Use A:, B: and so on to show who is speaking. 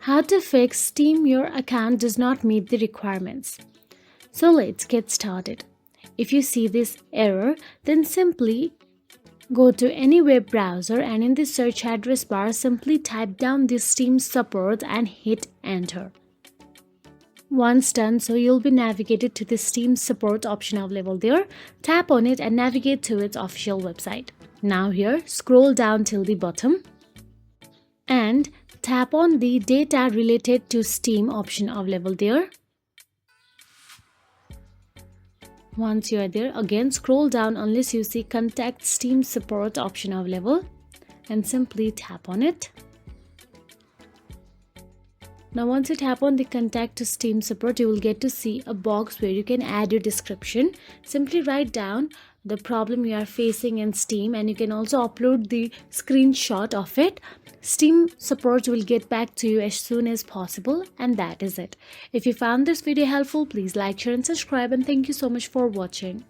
A: How to fix Steam your account does not meet the requirements. So let's get started. If you see this error, then simply go to any web browser and in the search address bar simply type down the Steam support and hit enter. Once done, so you'll be navigated to the Steam support option available there. Tap on it and navigate to its official website. Now here, scroll down till the bottom and tap on the data related to Steam option available there. Once you are there, again scroll down unless you see contact Steam support option available and simply tap on it. Now once you tap on the contact to Steam support, you will get to see a box where you can add your description. Simply write down the problem you are facing in Steam and you can also upload the screenshot of it. Steam support will get back to you as soon as possible, and that is it. If you found this video helpful, please like, share and subscribe, and thank you so much for watching.